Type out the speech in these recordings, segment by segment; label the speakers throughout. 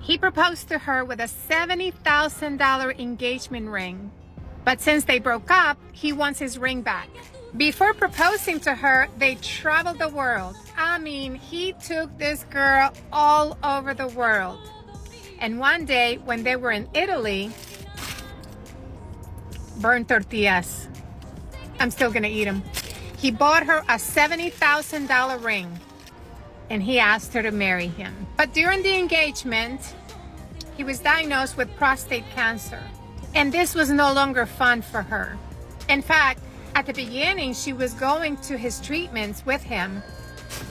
Speaker 1: He proposed to her with a $70,000 engagement ring. But since they broke up, he wants his ring back. Before proposing to her, they traveled the world. I mean, he took this girl all over the world. And one day, when they were in Italy, burned tortillas. I'm still gonna eat them. He bought her a $70,000 ring, and he asked her to marry him. But during the engagement, he was diagnosed with prostate cancer, and this was no longer fun for her. In fact, at the beginning, she was going to his treatments with him,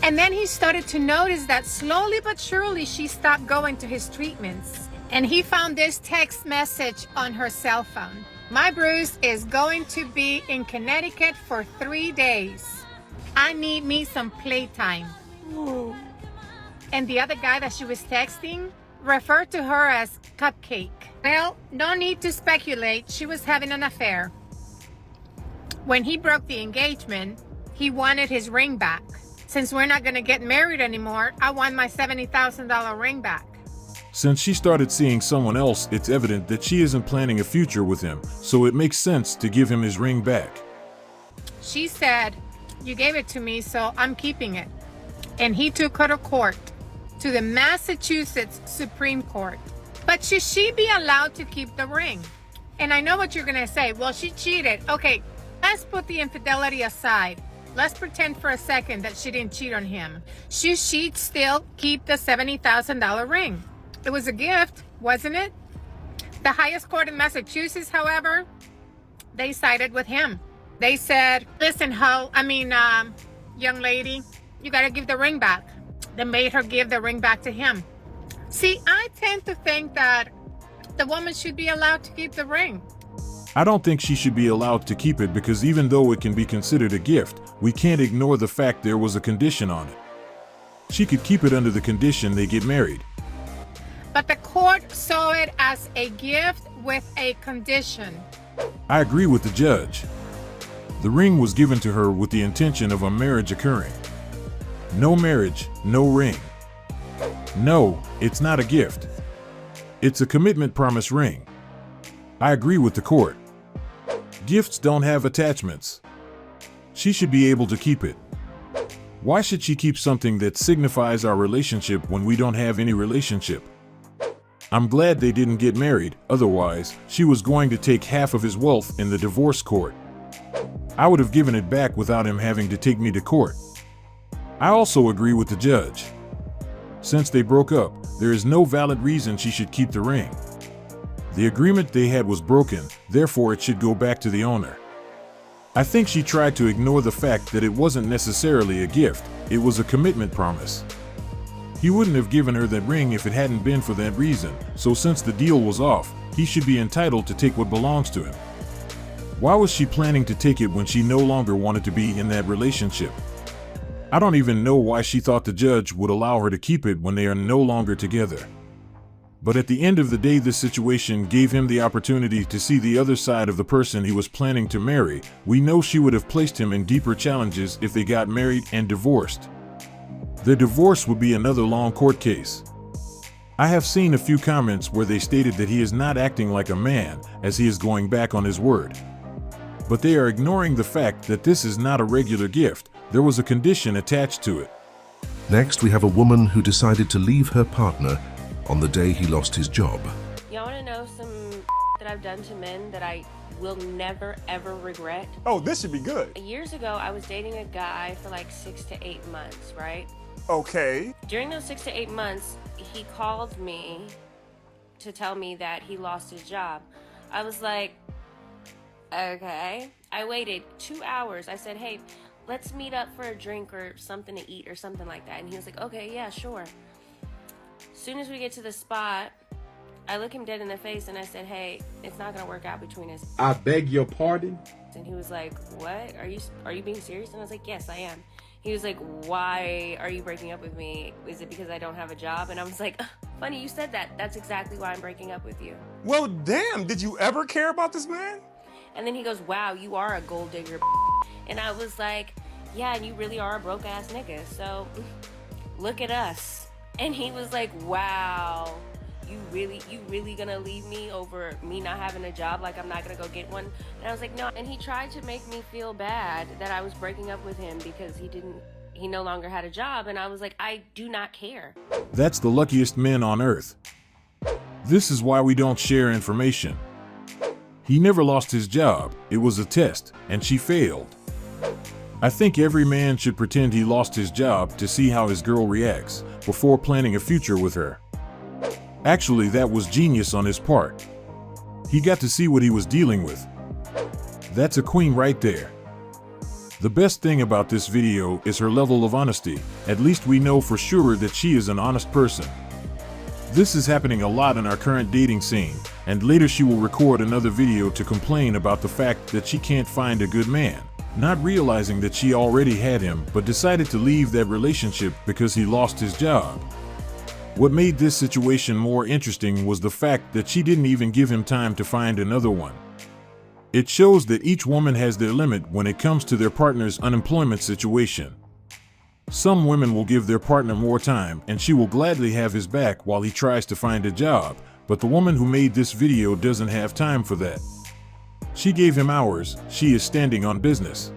Speaker 1: and then he started to notice that slowly but surely she stopped going to his treatments. And he found this text message on her cell phone. My Bruce is going to be in Connecticut for 3 days. I need me some playtime. Ooh. And the other guy that she was texting referred to her as Cupcake. Well, no need to speculate. She was having an affair. When he broke the engagement, he wanted his ring back. Since we're not going to get married anymore, I want my $70,000 ring back.
Speaker 2: Since she started seeing someone else, it's evident that she isn't planning a future with him, so it makes sense to give him his ring back.
Speaker 1: She said, "You gave it to me, so I'm keeping it." And he took her to court, to the Massachusetts Supreme Court. But should she be allowed to keep the ring? And I know what you're going to say. Well, she cheated. Okay, let's put the infidelity aside. Let's pretend for a second that she didn't cheat on him. Should she still keep the $70,000 ring? It was a gift, wasn't it? The highest court in Massachusetts, however, they sided with him. They said, "Listen, young lady, you got to give the ring back." They made her give the ring back to him. See, I tend to think that the woman should be allowed to keep the ring.
Speaker 2: I don't think she should be allowed to keep it because even though it can be considered a gift, we can't ignore the fact there was a condition on it. She could keep it under the condition they get married.
Speaker 1: But the court saw it as a gift with a condition.
Speaker 2: I agree with the judge. The ring was given to her with the intention of a marriage occurring. No marriage, no ring. No, it's not a gift. It's a commitment promise ring. I agree with the court. Gifts don't have attachments. She should be able to keep it. Why should she keep something that signifies our relationship when we don't have any relationship? I'm glad they didn't get married, otherwise, she was going to take half of his wealth in the divorce court. I would have given it back without him having to take me to court. I also agree with the judge. Since they broke up, there is no valid reason she should keep the ring. The agreement they had was broken, therefore it should go back to the owner. I think she tried to ignore the fact that it wasn't necessarily a gift, it was a commitment promise. He wouldn't have given her that ring if it hadn't been for that reason, so since the deal was off, he should be entitled to take what belongs to him. Why was she planning to take it when she no longer wanted to be in that relationship? I don't even know why she thought the judge would allow her to keep it when they are no longer together. But at the end of the day, this situation gave him the opportunity to see the other side of the person he was planning to marry. We know she would have placed him in deeper challenges if they got married and divorced. Their divorce would be another long court case. I have seen a few comments where they stated that he is not acting like a man, as he is going back on his word. But they are ignoring the fact that this is not a regular gift. There was a condition attached to it.
Speaker 3: Next, we have a woman who decided to leave her partner on the day he lost his job.
Speaker 4: Y'all want to know some that I've done to men that I will never ever regret?
Speaker 5: Oh, this should be good.
Speaker 4: Years ago, I was dating a guy for like 6 to 8 months, right?
Speaker 5: Okay.
Speaker 4: During those 6 to 8 months, he called me to tell me that he lost his job. I was like, okay. I waited 2 hours. I said, hey, let's meet up for a drink or something to eat or something like that. And he was like, okay, yeah, sure. As soon as we get to the spot, I look him dead in the face and I said, hey, it's not gonna work out between us.
Speaker 6: I beg your pardon?
Speaker 4: And he was like, what? Are you being serious? And I was like, yes, I am. He was like, why are you breaking up with me? Is it because I don't have a job? And I was like, funny you said that. That's exactly why I'm breaking up with you.
Speaker 5: Well, damn, did you ever care about this man?
Speaker 4: And then he goes, wow, you are a gold digger. And I was like, yeah, and you really are a broke ass nigga. So look at us. And he was like, wow, really gonna leave me over me not having a job? Like I'm not gonna go get one? And I was like, no. And he tried to make me feel bad that I was breaking up with him because he no longer had a job. And I was like, I do not care.
Speaker 2: That's the luckiest men on earth. This is why we don't share information. He never lost his job. It was a test, and she failed. I think every man should pretend he lost his job to see how his girl reacts before planning a future with her. Actually, that was genius on his part. He got to see what he was dealing with. That's a queen right there. The best thing about this video is her level of honesty. At least we know for sure that she is an honest person. This is happening a lot in our current dating scene, and later she will record another video to complain about the fact that she can't find a good man, not realizing that she already had him but decided to leave that relationship because he lost his job. What made this situation more interesting was the fact that she didn't even give him time to find another one. It shows that each woman has their limit when it comes to their partner's unemployment situation. Some women will give their partner more time and she will gladly have his back while he tries to find a job, but the woman who made this video doesn't have time for that. She gave him hours. She is standing on business.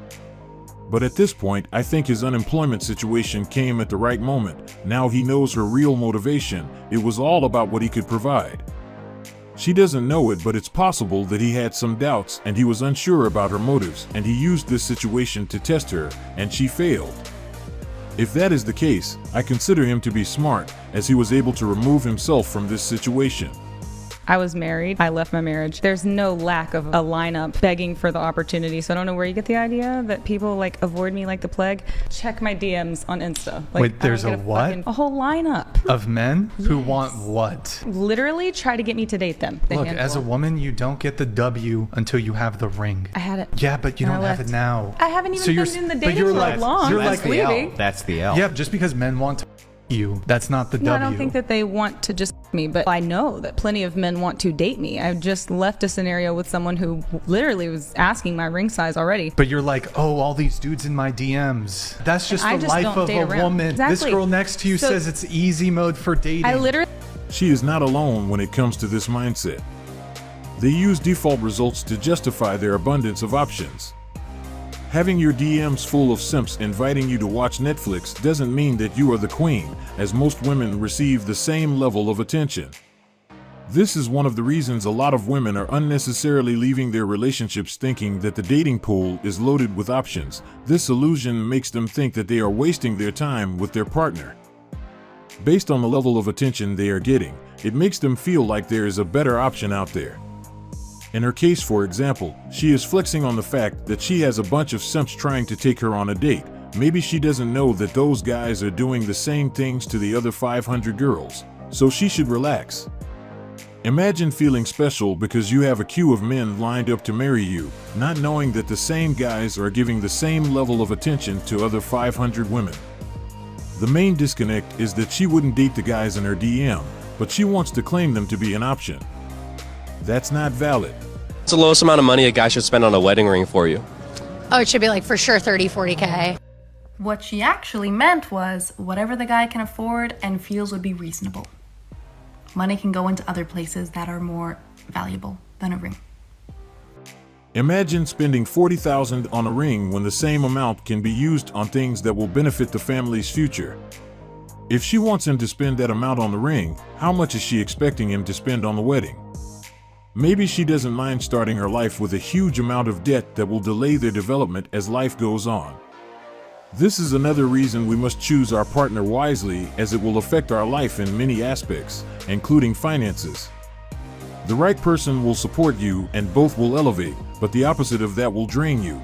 Speaker 2: But at this point, I think his unemployment situation came at the right moment. Now he knows her real motivation. It was all about what he could provide. She doesn't know it, but it's possible that he had some doubts and he was unsure about her motives, and he used this situation to test her, and she failed. If that is the case, I consider him to be smart, as he was able to remove himself from this situation.
Speaker 6: I was married. I left my marriage. There's no lack of a lineup begging for the opportunity. So I don't know where you get the idea that people like avoid me like the plague. Check my DMs on Insta. Like,
Speaker 7: wait, there's a what?
Speaker 6: A whole lineup
Speaker 7: Of men who
Speaker 6: Yes.
Speaker 7: want what?
Speaker 6: Literally try to get me to date them. The
Speaker 7: Look,
Speaker 6: handful.
Speaker 7: as a woman, you don't get the W until you have the ring.
Speaker 6: I had it.
Speaker 7: Yeah, but you
Speaker 6: And I
Speaker 7: don't have
Speaker 6: left.
Speaker 7: it now.
Speaker 6: I haven't even
Speaker 7: So you're-
Speaker 6: been in the
Speaker 7: but
Speaker 6: dating
Speaker 7: you're
Speaker 6: world
Speaker 7: like-
Speaker 6: long.
Speaker 7: you're
Speaker 6: I'm
Speaker 7: like
Speaker 6: just leaving.
Speaker 8: That's the L.
Speaker 7: Yeah, just because men want to you, that's not the
Speaker 6: No,
Speaker 7: W.
Speaker 6: I don't think that they want to just me, but I know that plenty of men want to date me. I just left a scenario with someone who literally was asking my ring size already.
Speaker 7: But you're like, oh, all these dudes in my DMs. That's just
Speaker 6: I
Speaker 7: the
Speaker 6: just
Speaker 7: life
Speaker 6: don't
Speaker 7: of
Speaker 6: date
Speaker 7: a
Speaker 6: around.
Speaker 7: woman. This
Speaker 6: Exactly.
Speaker 7: girl next to you
Speaker 6: So-
Speaker 7: says it's easy mode for dating.
Speaker 6: I literally
Speaker 2: She is not alone when it comes to this mindset. They use default results to justify their abundance of options. Having your DMs full of simps inviting you to watch Netflix doesn't mean that you are the queen, as most women receive the same level of attention. This is one of the reasons a lot of women are unnecessarily leaving their relationships thinking that the dating pool is loaded with options. This illusion makes them think that they are wasting their time with their partner. Based on the level of attention they are getting, it makes them feel like there is a better option out there. In her case, for example, she is flexing on the fact that she has a bunch of simps trying to take her on a date. Maybe she doesn't know that those guys are doing the same things to the other 500 girls, so she should relax. Imagine feeling special because you have a queue of men lined up to marry you, not knowing that the same guys are giving the same level of attention to other 500 women. The main disconnect is that she wouldn't date the guys in her DM, but she wants to claim them to be an option. That's not valid.
Speaker 9: What's the lowest amount of money a guy should spend on a wedding ring for you?
Speaker 10: Oh, it should be like for sure 30, 40K.
Speaker 11: What she actually meant was whatever the guy can afford and feels would be reasonable. Money can go into other places that are more valuable than a ring.
Speaker 2: Imagine spending $40,000 on a ring when the same amount can be used on things that will benefit the family's future. If she wants him to spend that amount on the ring, how much is she expecting him to spend on the wedding? Maybe she doesn't mind starting her life with a huge amount of debt that will delay their development as life goes on. This is another reason we must choose our partner wisely, as it will affect our life in many aspects, including finances. The right person will support you and both will elevate, but the opposite of that will drain you.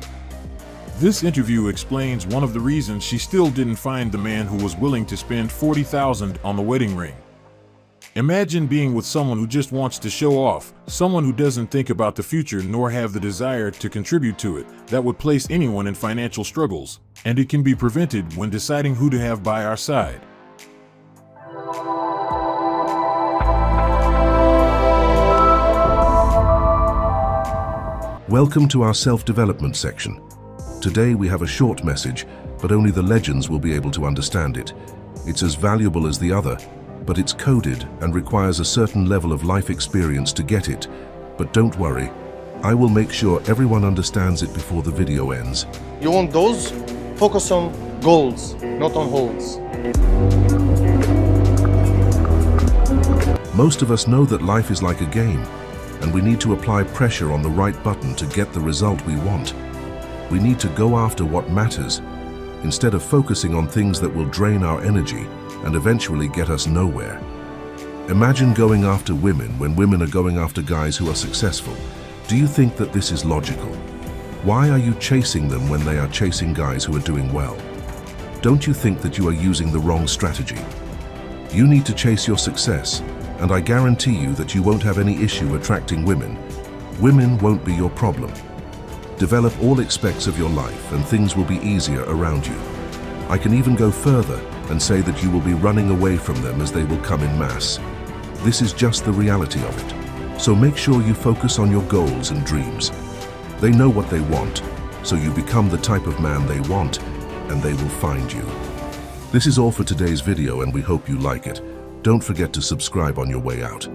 Speaker 2: This interview explains one of the reasons she still didn't find the man who was willing to spend $40,000 on the wedding ring. Imagine being with someone who just wants to show off, someone who doesn't think about the future nor have the desire to contribute to it. That would place anyone in financial struggles, and it can be prevented when deciding who to have by our side.
Speaker 3: Welcome to our self-development section. Today we have a short message, but only the legends will be able to understand it. It's as valuable as the other. but it's coded and requires a certain level of life experience to get it. But don't worry, I will make sure everyone understands it before the video ends.
Speaker 8: You want those? Focus on goals, not on holes.
Speaker 3: Most of us know that life is like a game, and we need to apply pressure on the right button to get the result we want. We need to go after what matters, instead of focusing on things that will drain our energy and eventually get us nowhere. Imagine going after women when women are going after guys who are successful. Do you think that this is logical? Why are you chasing them when they are chasing guys who are doing well? Don't you think that you are using the wrong strategy? You need to chase your success, and I guarantee you that you won't have any issue attracting women. Women won't be your problem. Develop all aspects of your life and things will be easier around you. I can even go further and say that you will be running away from them as they will come in mass. This is just the reality of it. So make sure you focus on your goals and dreams. They know what they want, so you become the type of man they want, and they will find you. This is all for today's video, and we hope you like it. Don't forget to subscribe on your way out.